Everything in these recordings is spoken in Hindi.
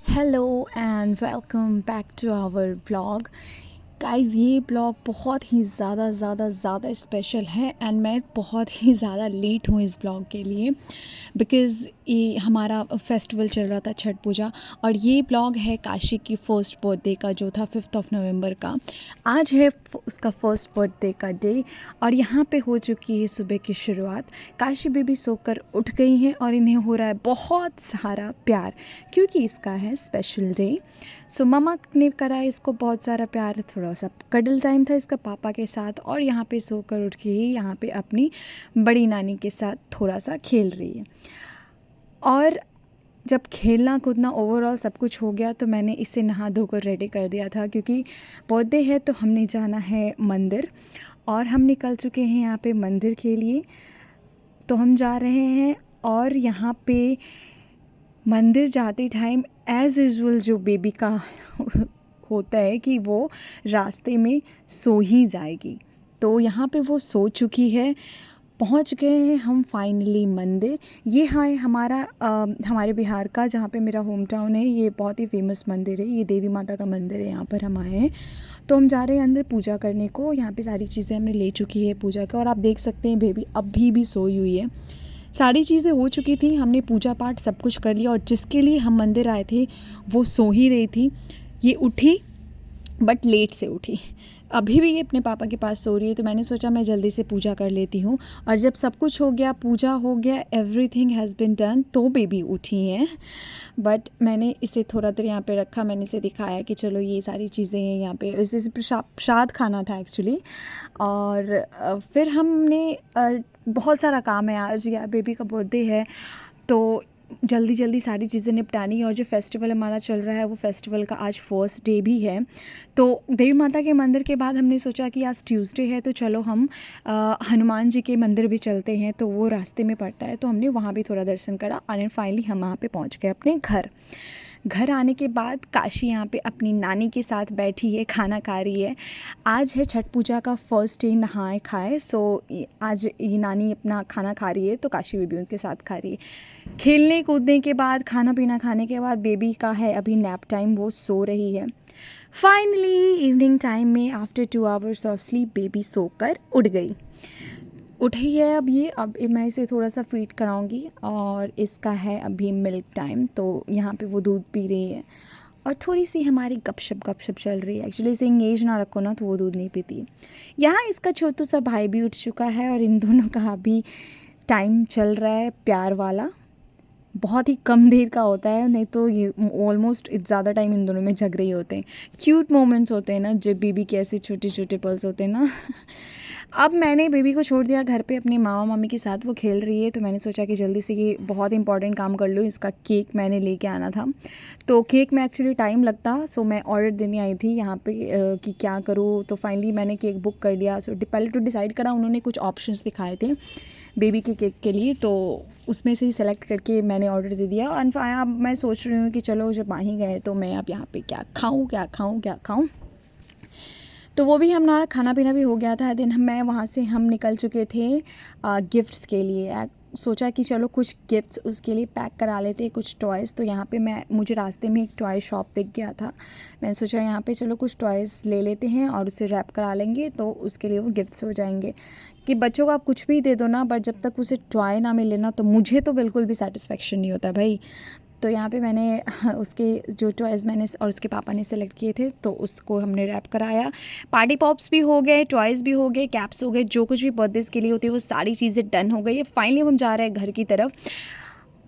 Hello and welcome back to our blog. Guys, ये ब्लॉग बहुत ही ज़्यादा स्पेशल है एंड मैं बहुत ही ज़्यादा लेट हूँ इस ब्लॉग के लिए बिकॉज़ ये हमारा फेस्टिवल चल रहा था छठ पूजा। और ये ब्लॉग है काशी की फ़र्स्ट बर्थडे का जो था 5 नवंबर का। आज है उसका फर्स्ट बर्थडे का डे और यहाँ पे हो चुकी है सुबह की शुरुआत। काशी बेबी सोकर उठ गई हैं और इन्हें हो रहा है बहुत सारा प्यार क्योंकि इसका है स्पेशल डे। सो मम्मा ने करा इसको बहुत सारा प्यार, थोड़ा सा कडल टाइम था इसका पापा के साथ और यहाँ पे सोकर उठ के ही यहाँ पे अपनी बड़ी नानी के साथ थोड़ा सा खेल रही है। और जब खेलना कूदना ओवरऑल सब कुछ हो गया तो मैंने इसे नहा धोकर रेडी कर दिया था क्योंकि बर्थडे है तो हमने जाना है मंदिर और हम निकल चुके हैं यहाँ पे मंदिर के लिए। तो हम जा रहे हैं और यहाँ पे मंदिर जाते टाइम एज़ यूजुअल जो बेबी का होता है कि वो रास्ते में सो ही जाएगी, तो यहाँ पे वो सो चुकी है। पहुँच गए हैं हम फाइनली मंदिर। ये है हमारा हमारे बिहार का जहाँ पे मेरा होम टाउन है, ये बहुत ही फेमस मंदिर है, ये देवी माता का मंदिर है। यहाँ पर हम आए हैं तो हम जा रहे हैं अंदर पूजा करने को। यहाँ पे सारी चीज़ें हमने ले चुकी है पूजा का और आप देख सकते हैं बेबी अभी भी सोई हुई है। सारी चीज़ें हो चुकी थी, हमने पूजा पाठ सब कुछ कर लिया और जिसके लिए हम मंदिर आए थे वो सो ही रही थी। ये उठी बट लेट से उठी, अभी भी ये अपने पापा के पास सो रही है। तो मैंने सोचा मैं जल्दी से पूजा कर लेती हूँ और जब सब कुछ हो गया, पूजा हो गया, एवरीथिंग हैज़ बिन डन, तो बेबी उठी हैं। बट मैंने इसे थोड़ा देर यहाँ पे रखा, मैंने इसे दिखाया कि चलो ये सारी चीज़ें हैं यहाँ पे। इसे प्रसाद खाना था एक्चुअली। और फिर हमने बहुत सारा काम है, आज या बेबी का बर्थडे है तो जल्दी जल्दी सारी चीज़ें निपटानी है। और जो फेस्टिवल हमारा चल रहा है वो फेस्टिवल का आज फर्स्ट डे भी है। तो देवी माता के मंदिर के बाद हमने सोचा कि आज ट्यूसडे है तो चलो हम हनुमान जी के मंदिर भी चलते हैं, तो वो रास्ते में पड़ता है तो हमने वहाँ भी थोड़ा दर्शन करा और फाइनली हम वहाँ पे पहुँच गए अपने घर आने के बाद काशी यहाँ पे अपनी नानी के साथ बैठी है, खाना खा रही है। आज है छठ पूजा का फर्स्ट डे नहाए खाए, सो आज ये नानी अपना खाना खा रही है तो काशी बेबी उनके साथ खा रही है। खेलने कूदने के बाद, खाना पीना खाने के बाद बेबी का है अभी नैप टाइम, वो सो रही है। फाइनली इवनिंग टाइम में after 2 hours of sleep baby सोकर उठ गई, उठी है। अब मैं इसे थोड़ा सा फीड कराऊंगी और इसका है अभी मिल्क टाइम, तो यहाँ पे वो दूध पी रही है और थोड़ी सी हमारी गपशप चल रही है। एक्चुअली इसे इंगेज ना रखो ना तो वो दूध नहीं पीती। यहाँ इसका छोटू सा भाई भी उठ चुका है और इन दोनों का अभी टाइम चल रहा है प्यार वाला। बहुत ही कम देर का होता है, नहीं तो ये ऑलमोस्ट ज़्यादा टाइम इन दोनों में झगड़े ही होते हैं। क्यूट मोमेंट्स होते हैं ना जब बेबी के ऐसे छोटे छोटे पल्स होते हैं ना। अब मैंने बेबी को छोड़ दिया घर पे अपने मामा मामी के साथ, वो खेल रही है तो मैंने सोचा कि जल्दी से ये बहुत इंपॉर्टेंट काम कर लूँ। इसका केक मैंने लेके आना था, तो केक में एक्चुअली टाइम लगता, सो मैं ऑर्डर देने आई थी यहाँ पे कि क्या करूँ। तो फाइनली मैंने केक बुक कर लिया। सो पहले तो डिसाइड करा, उन्होंने कुछ ऑप्शंस दिखाए थे बेबी के केक के लिए, तो उसमें से ही सेलेक्ट करके मैंने ऑर्डर दे दिया। और अब मैं सोच रही हूँ कि चलो जब आ ही गए तो मैं अब यहाँ पे क्या खाऊँ। तो वो भी हमारा खाना पीना भी हो गया था। दिन वहाँ से हम निकल चुके थे गिफ्ट्स के लिए। सोचा कि चलो कुछ गिफ्ट्स उसके लिए पैक करा लेते हैं, कुछ टॉयज़। तो यहाँ पे मुझे रास्ते में एक टॉय शॉप दिख गया था, मैंने सोचा यहाँ पे चलो कुछ टॉयज़ ले लेते हैं और उसे रैप करा लेंगे तो उसके लिए वो गिफ्ट्स हो जाएंगे। कि बच्चों को आप कुछ भी दे दो ना, बट जब तक उसे टॉय ना मिले ना तो मुझे तो बिल्कुल भी सेटिस्फेक्शन नहीं होता भाई। तो यहाँ पे मैंने उसके जो टॉयज़ मैंने और उसके पापा ने सेलेक्ट किए थे तो उसको हमने रैप कराया। पार्टी पॉप्स भी हो गए, टॉयज़ भी हो गए, कैप्स हो गए, जो कुछ भी बर्थडेज़ के लिए होती है वो सारी चीज़ें डन हो गई है। फाइनली हम जा रहे हैं घर की तरफ।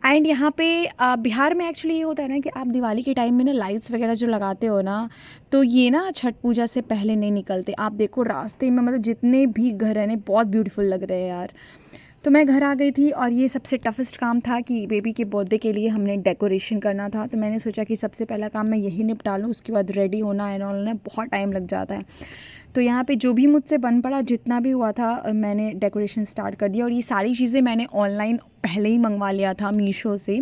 एंड यहाँ पे बिहार में एक्चुअली ये होता है ना कि आप दिवाली के टाइम में ना लाइट्स वगैरह जो लगाते हो ना, तो ये ना छठ पूजा से पहले नहीं निकलते। आप देखो रास्ते में मतलब जितने भी घर हैं बहुत ब्यूटीफुल लग रहे हैं यार। तो मैं घर आ गई थी और ये सबसे टफेस्ट काम था कि बेबी के बर्थडे के लिए हमने डेकोरेशन करना था। तो मैंने सोचा कि सबसे पहला काम मैं यही निपटा लूँ, उसके बाद रेडी होना एंड ऑल ना बहुत टाइम लग जाता है। तो यहाँ पे जो भी मुझसे बन पड़ा, जितना भी हुआ था, मैंने डेकोरेशन स्टार्ट कर दिया। और ये सारी चीज़ें मैंने ऑनलाइन पहले ही मंगवा लिया था मीशो से,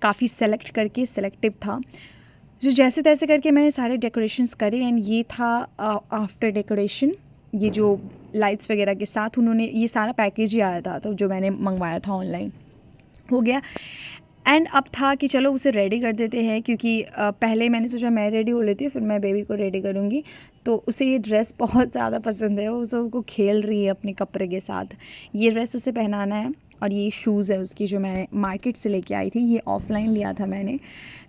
काफ़ी सेलेक्ट करके, सेलेक्टिव था। जो जैसे तैसे करके मैंने सारे डेकोरेशंस करे एंड ये था आफ्टर डेकोरेशन। ये जो लाइट्स वगैरह के साथ उन्होंने ये सारा पैकेज ही आया था, तो जो मैंने मंगवाया था ऑनलाइन हो गया। एंड अब था कि चलो उसे रेडी कर देते हैं, क्योंकि पहले मैंने सोचा मैं रेडी हो लेती हूँ, फिर मैं बेबी को रेडी करूँगी। तो उसे ये ड्रेस बहुत ज़्यादा पसंद है, वो उसको खेल रही है अपने कपड़े के साथ। ये ड्रेस उसे पहनाना है, और ये शूज़ है उसकी जो मैं मार्केट से लेके आई थी, ये ऑफ़लाइन लिया था मैंने।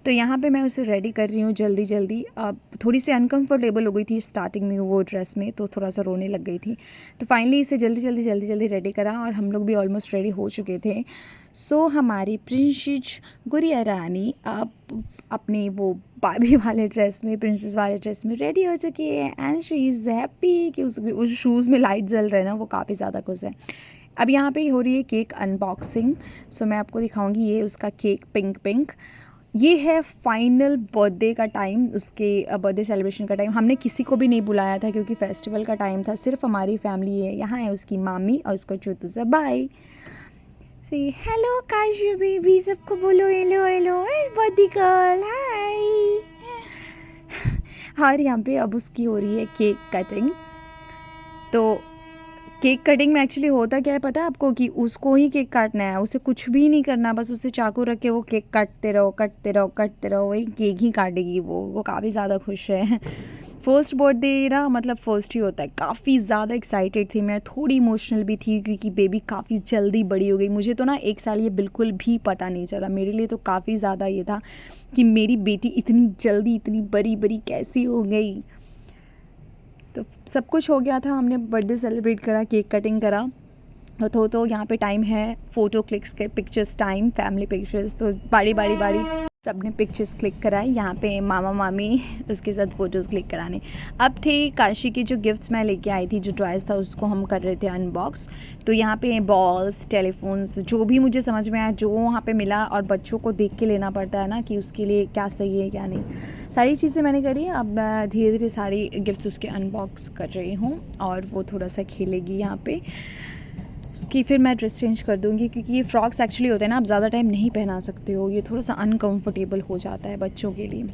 तो यहाँ पे मैं उसे रेडी कर रही हूँ जल्दी जल्दी। अब थोड़ी सी अनकंफर्टेबल हो गई थी स्टार्टिंग में वो ड्रेस में, तो थोड़ा सा रोने लग गई थी। तो फाइनली इसे जल्दी रेडी करा, और हम लोग भी ऑलमोस्ट रेडी हो चुके थे। सो हमारी प्रिंसेस गुड़िया रानी अब अपने वो बार्बी वाले ड्रेस में, प्रिंसेस वाले ड्रेस में रेडी हो चुकी है, एंड शी इज़ हैप्पी कि उस शूज़ में लाइट जल रहे हैं ना, वो काफ़ी ज़्यादा खुश है। अब यहाँ पे हो रही है केक अनबॉक्सिंग। सो मैं आपको दिखाऊंगी ये उसका केक पिंक। ये है फाइनल बर्थडे का टाइम, उसके बर्थडे सेलिब्रेशन का टाइम। हमने किसी को भी नहीं बुलाया था क्योंकि फेस्टिवल का टाइम था, सिर्फ हमारी फैमिली है। यहाँ है उसकी मामी और उसको छोटू सा बाय। से हेलो काशू बेबी, सबको बोलो hello hello, birthday girl hi. और यहाँ पे अब उसकी हो रही है केक कटिंग। तो केक कटिंग में एक्चुअली होता क्या है पता है आपको, कि उसको ही केक काटना है, उसे कुछ भी नहीं करना, बस उसे चाकू रख के वो केक काटते रहो, वही केक ही काटेगी वो काफ़ी ज़्यादा खुश है। फर्स्ट बर्थडे ना, मतलब फर्स्ट ही होता है। काफ़ी ज़्यादा एक्साइटेड थी मैं, थोड़ी इमोशनल भी थी क्योंकि बेबी काफ़ी जल्दी बड़ी हो गई। मुझे तो ना 1 साल ये बिल्कुल भी पता नहीं चला, मेरे लिए तो काफ़ी ज़्यादा ये था कि मेरी बेटी इतनी जल्दी इतनी बड़ी कैसी हो गई। तो सब कुछ हो गया था, हमने बर्थडे सेलिब्रेट करा, केक कटिंग करा। तो यहाँ पे टाइम है फ़ोटो क्लिक्स के, पिक्चर्स टाइम, फैमिली पिक्चर्स। तो बारी सबने पिक्चर्स क्लिक कराए। यहाँ पे मामा मामी उसके साथ फ़ोटोज़ क्लिक कराने। अब थे काशी की जो गिफ्ट्स मैं लेके आई थी, जो टॉयज़ था उसको हम कर रहे थे अनबॉक्स। तो यहाँ पे बॉल्स, टेलीफोन्स, जो भी मुझे समझ में आया, जो वहाँ पे मिला, और बच्चों को देख के लेना पड़ता है ना कि उसके लिए क्या सही है क्या नहीं, सारी चीज़ें मैंने करी। अब मैं धीरे धीरे सारी गिफ्ट्स उसके अनबॉक्स कर रही हूँ, और वो थोड़ा सा खेलेगी यहाँ पे उसकी। फिर मैं ड्रेस चेंज कर दूँगी, क्योंकि ये फ्रॉक्स एक्चुअली होते हैं ना, आप ज़्यादा टाइम नहीं पहना सकते हो, ये थोड़ा सा अनकंफर्टेबल हो जाता है बच्चों के लिए।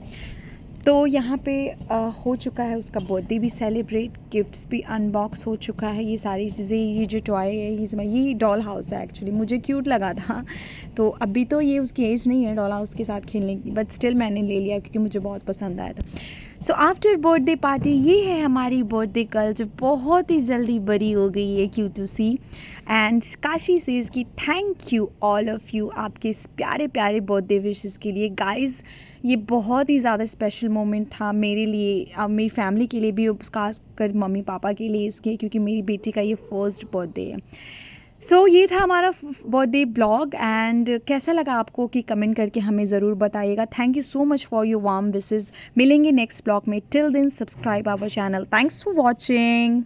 तो यहाँ पे हो चुका है उसका बर्थडे भी सेलिब्रेट, गिफ्ट्स भी अनबॉक्स हो चुका है। ये सारी चीज़ें, ये जो टॉय है, ये डॉल हाउस है एक्चुअली, मुझे क्यूट लगा था। तो अभी तो ये उसकी एज नहीं है डॉल हाउस के साथ खेलने की, बट स्टिल मैंने ले लिया क्योंकि मुझे बहुत पसंद आया था। सो आफ्टर बर्थडे पार्टी, ये है हमारी बर्थडे गर्ल जो बहुत ही जल्दी बड़ी हो गई है, cute to see. And Kashi says की thank you all of you, आपके इस प्यारे प्यारे बर्थडे विशेस के लिए। गाइज़ ये बहुत ही ज़्यादा स्पेशल मोमेंट था मेरे लिए, मेरी फैमिली के लिए भी, खास कर मम्मी पापा के लिए इसके, क्योंकि मेरी बेटी का ये फर्स्ट बर्थडे है। सो ये था हमारा बर्थडे ब्लॉग। एंड कैसा लगा आपको कि कमेंट करके हमें ज़रूर बताइएगा। Thank you so much for your warm wishes. मिलेंगे नेक्स्ट ब्लॉग में। Till then subscribe our channel. Thanks for watching.